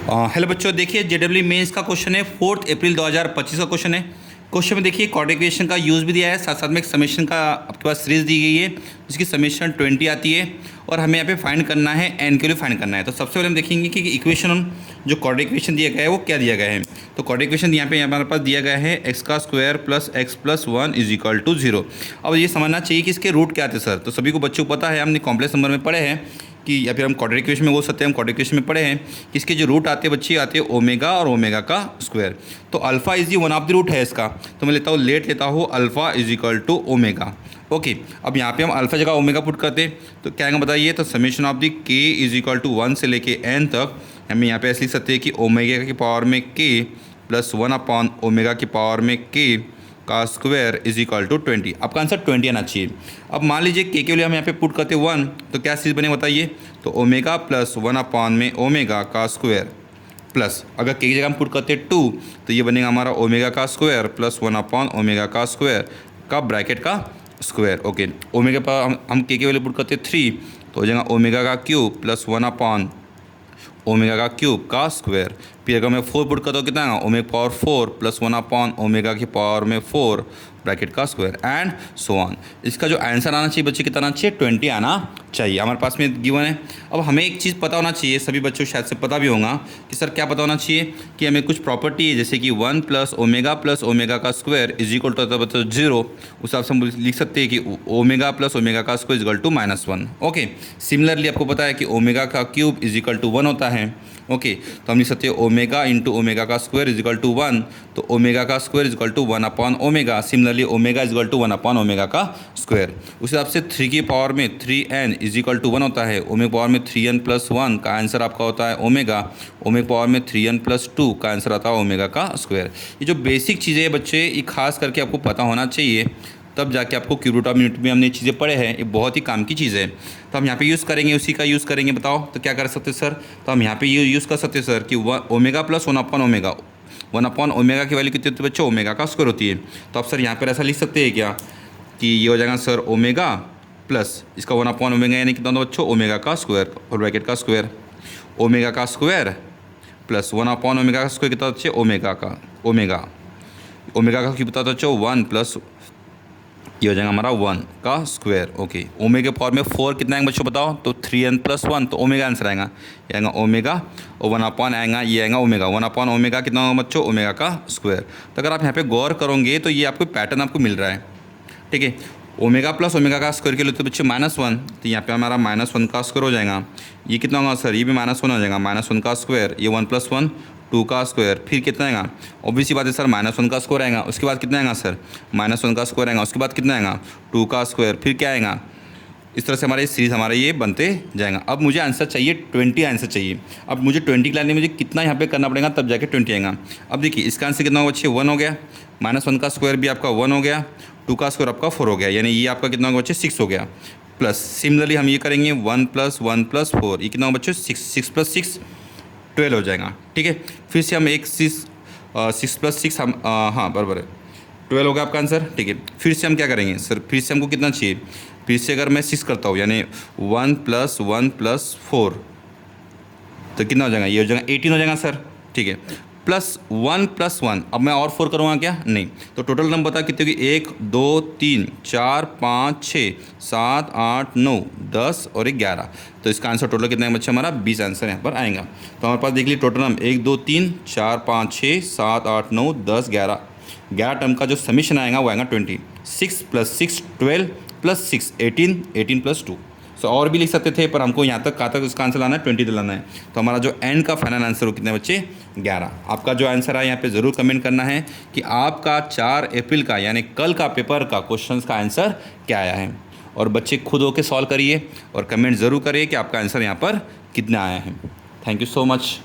Hello बच्चों, देखिए JW mains का क्वेश्चन है 4 अप्रैल 2025 का क्वेश्चन है। क्वेश्चन में देखिए क्वाड्रिकेशन का यूज़ भी दिया है, साथ साथ में एक समेशन का आपके पास सीरीज दी गई है जिसकी समेशन 20 आती है और हमें यहाँ पे फाइंड करना है एन के लिए फाइंड करना है। तो सबसे पहले हम देखेंगे कि इक्वेशन जो क्वाड्रिकेशन दिया गया है वो क्या दिया गया है। तो क्वाड्रिकेशन यहाँ पे हमारे पास दिया गया है एक्स का square plus X plus 1 is equal to 0। अब ये समझना चाहिए कि इसके रूट क्या थे सर। तो सभी को बच्चों को पता है, हमने कॉम्प्लेक्स नंबर में पढ़े हैं कि या फिर हम क्वाड्रेटिक इक्वेशन में बोल सकते हैं, हम क्वाड्रेटिक इक्वेशन में पढ़े हैं कि इसके जो रूट आते हैं बच्चे आते हैं ओमेगा और ओमेगा का स्क्वायर। तो alpha is the one of the root है इसका, तो मैं लेता हूँ लेता हूँ alpha is equal to omega. Okay, अब यहाँ पे हम अल्फ़ा जगह ओमेगा पुट करते तो क्या आएगा बताइए। तो समेशन ऑफ द के इज इक्वल टू 1 से लेके एन तक हमें यहाँ पे ऐसे लिख सकते हैं कि ओमेगा की पावर में के प्लस 1 अपॉन ओमेगा की पावर में के का स्क्वायर इज इक्वल टू 20। आपका आंसर 20 आना चाहिए। अब मान लीजिए के लिए हम यहाँ पे पुट करते 1, तो क्या चीज़ बने बताइए। तो ओमेगा प्लस 1 अपॉन में ओमेगा का स्क्वायर प्लस अगर के की जगह हम पुट करते 2 तो ये बनेगा हमारा ओमेगा का स्क्वायर प्लस 1 अपॉन ओमेगा का स्क्वायर का ब्रैकेट का स्क्वायर। ओके, ओमेगा पर हम के वैल्यू पुट करते 3 तो हो जाएगा ओमेगा का क्यूब प्लस 1 अपॉन ओमेगा का क्यूब का स्क्वायर। फिर अगर मैं 4 पुट करता हूँ कितना आएगा omega power 4 plus 1 upon omega की पावर में 4 ब्रैकेट का स्क्वायर एंड सो ऑन। इसका जो आंसर आना चाहिए बच्चे कितना आना चाहिए 20 आना चाहिए। हमारे पास में गिवन है। अब हमें एक चीज़ पता होना चाहिए, सभी बच्चों को शायद से पता भी होगा कि सर क्या पता होना चाहिए कि हमें कुछ प्रॉपर्टी है जैसे कि 1 प्लस ओमेगा का स्क्वायर इज इक्वल टू बच्चों 0। उस हिसाब से हम लिख सकते हैं कि ओमेगा प्लस ओमेगा का square is equal to -1। Okay, similarly आपको पता है कि ओमेगा का क्यूब इज इक्वल टू 1 होता है। ओके, तो हम लिख सकते हैं ओमेगा इंटू ओमेगा का स्क्वायर इज इक्वल टू 1, तो ओमेगा का square is equal to 1 upon omega. Similarly omega is equal to 1 upon omega का स्क्वायर। उस हिसाब से 3 की पावर में 3n इज इक्वल टू 1 होता है। ओमेगा पावर में 3n प्लस 1 का आंसर आपका होता है ओमेगा। ओमेगा पावर में 3n प्लस 2 का आंसर आता है ओमेगा का स्क्वायर। ये जो बेसिक चीज़ें हैं बच्चे, ये खास करके आपको पता होना चाहिए, तब जाके आपको क्यूब रूट ऑफ यूनिट में हमने चीज़ें पढ़े हैं। ये बहुत ही काम की चीज़ है। तो हम यहाँ पे यूज़ करेंगे, उसी का यूज़ करेंगे। बताओ तो क्या कर सकते सर। तो हम यहाँ पे यूज़ कर सकते सर कि omega plus 1 upon omega. 1 upon omega की वैल्यू कितनी होती है बच्चों, ओमेगा का स्क्वायर होती है। तो आप सर यहाँ पर ऐसा लिख सकते हैं क्या कि ये हो जाएगा सर ओमेगा प्लस इसका 1 अपॉन ओमेगा यानी कितना होता है बच्चों ओमेगा का स्क्वायर और ब्रैकेट का स्क्वायर। ओमेगा का स्क्वायर प्लस 1 अपॉन ओमेगा का स्क्वायर कितना बच्चे ओमेगा का ओमेगा का कितना होता है बच्चों 1 प्लस ये हो जाएगा हमारा 1 का स्क्वायर। ओके, ओमेगा पावर में 4 कितना आएगा बच्चों बताओ। तो 3n प्लस 1 तो ओमेगा आंसर आएगा, ये आएगा ओमेगा और 1 अपॉन आएगा ये आएगा ओमेगा। 1 अपॉन ओमेगा कितना होगा बच्चों ओमेगा का स्क्वायर। तो अगर आप यहाँ पे गौर करोगे तो ये आपको पैटर्न आपको मिल रहा है। ठीक है, ओमेगा प्लस ओमेगा का स्क्वायर के लिए तो बच्चे -1, तो यहाँ पे हमारा -1 का स्क्वायर हो जाएगा। ये कितना होगा सर, ये भी -1 हो जाएगा। -1 का स्क्वायर, ये 1 प्लस 1 2 का स्क्वायर, फिर कितना आएगा ऑब्वियसली बात है सर -1 का स्क्वायर आएगा। उसके बाद कितना आएगा सर -1 का स्क्वायर आएगा। उसके बाद कितना आएगा 2 का स्क्वायर, फिर क्या आएगा। इस तरह से हमारे सीरीज़ हमारे ये बनते जाएगा। अब मुझे आंसर चाहिए 20 आंसर चाहिए। अब मुझे 20 के लाने मुझे कितना यहाँ पे करना पड़ेगा तब जाके 20 आएगा। अब देखिए इसका आंसर कितना होगा बच्चे 1 हो गया, -1 का स्क्वायर भी आपका 1 हो गया, 2 का स्क्वायर आपका 4 हो गया, यानी ये आपका कितना होगा बच्चे 6 हो गया। प्लस सिमिलरली हम ये करेंगे 1 प्लस 1 प्लस 4, ये कितना होगा बच्चे 6 प्लस 6 12 हो जाएगा। ठीक है, फिर से हम एक 6 प्लस 6 हम हाँ बराबर है 12 होगा आपका आंसर। ठीक है, फिर से हम क्या करेंगे सर, फिर से हमको कितना चाहिए, फिर से अगर मैं 6 करता हूँ यानी 1 प्लस 1 प्लस 4 तो कितना हो जाएगा, ये हो जाएगा 18 हो जाएगा सर। ठीक है, प्लस 1 प्लस 1, अब मैं और 4 करूँगा क्या, नहीं। तो टोटल नंबर बता कितने होगी 1 2 3 4 5 6 7 8 9 10 और 11। तो इसका आंसर टोटल कितना है बच्चे हमारा 20 आंसर यहाँ पर आएगा। तो हमारे पास देख लीजिए टोटल हम 1 2 3 4 5 6 7 8 9 10 11 टर्म का जो समीशन आएगा वो आएगा 20। 6 प्लस 6 12 प्लस 6 18 प्लस 2। सो और भी लिख सकते थे पर हमको यहाँ तक कहाँ तक इसका आंसर लाना है 20 लाना है। तो हमारा जो एंड का फाइनल आंसर हो कितने बच्चे 11। आपका जो आंसर है यहाँ पे ज़रूर कमेंट करना है कि आपका 4 अप्रैल का यानी कल का पेपर का क्वेश्चंस का आंसर क्या आया है। और बच्चे खुद होकर सॉल्व करिए और कमेंट ज़रूर करिए कि आपका आंसर यहाँ पर कितना आया है। Thank you so much.